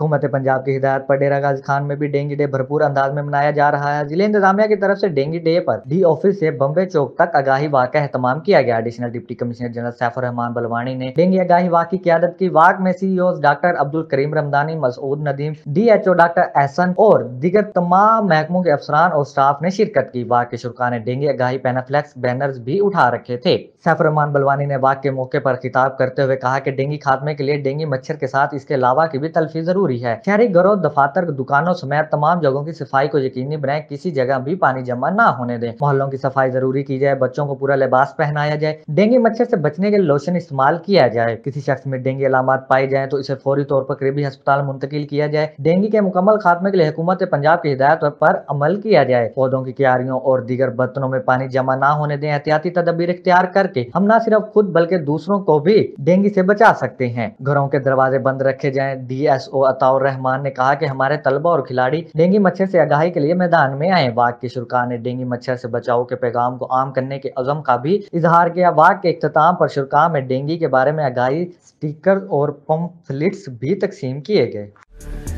हुकूमत पंजाब की हिदायत पर डेरा गाजी खान में भी डेंगू डे भरपूर अंदाज में मनाया जा रहा है। जिले इंतजामिया की तरफ से डेंगू डे पर डी ऑफिस से बम्बे चौक तक आगाही वाक का एहतमाम किया गया। Additional deputy commissioner general Saifur Rahman Balwani ने डेंगू आगाही वाक की क़यादत की। वाक में CEO doctor Abdul Karim Ramdani, Masood Nadeem, DHO doctor Ehsan और दीगर तमाम महकमों के अफसरान और स्टाफ ने शिरकत की। वाक के शुरका ने डेंगू आगाही पैनाफ्लेक्स बैनर्स भी उठा रखे थे। सैफुर रहमान बलवानी ने वाक के मौके पर खिताब करते हुए कहा कि डेंगू खात्मे के लिए डेंगू मच्छर के साथ इसके लावा की भी तल्फी जरूरी है। शहरी घरों, दफातर, दुकानों समेत तमाम जगहों की सफाई को यकीनी बनाए, किसी जगह भी पानी जमा ना होने दें। मोहल्लों की सफाई जरूरी की जाए, बच्चों को पूरा लिबास पहनाया जाए, डेंगू मच्छर से बचने के लिए लोशन इस्तेमाल किया जाए। किसी शख्स में डेंगू अलामत पाई जाए तो इसे फौरी तौर पर करीबी अस्पताल मुंतकिल किया जाए। डेंगू के मुकम्मल खात्मे के लिए हुकूमत पंजाब की हिदायत पर अमल किया जाए। पौधों की क्यारियों और दीगर बर्तनों में पानी जमा ना होने दें। एहतियाती तदबीर इख्तियार करके हम न सिर्फ खुद बल्कि दूसरों को भी डेंगू से बचा सकते हैं। घरों के दरवाजे बंद रखे जाएं। DSO अताउर रहमान ने कहा कि हमारे तलबा और खिलाड़ी डेंगू मच्छर से आगाही के लिए मैदान में आए। वाक के शुरका ने डेंगू मच्छर से बचाव के पैगाम को आम करने के अज़म का भी इजहार किया। वाक के इख्तिताम पर शुरका में डेंगू के बारे में आगाही स्टिकर और पंफलेट्स भी तकसीम किए गए।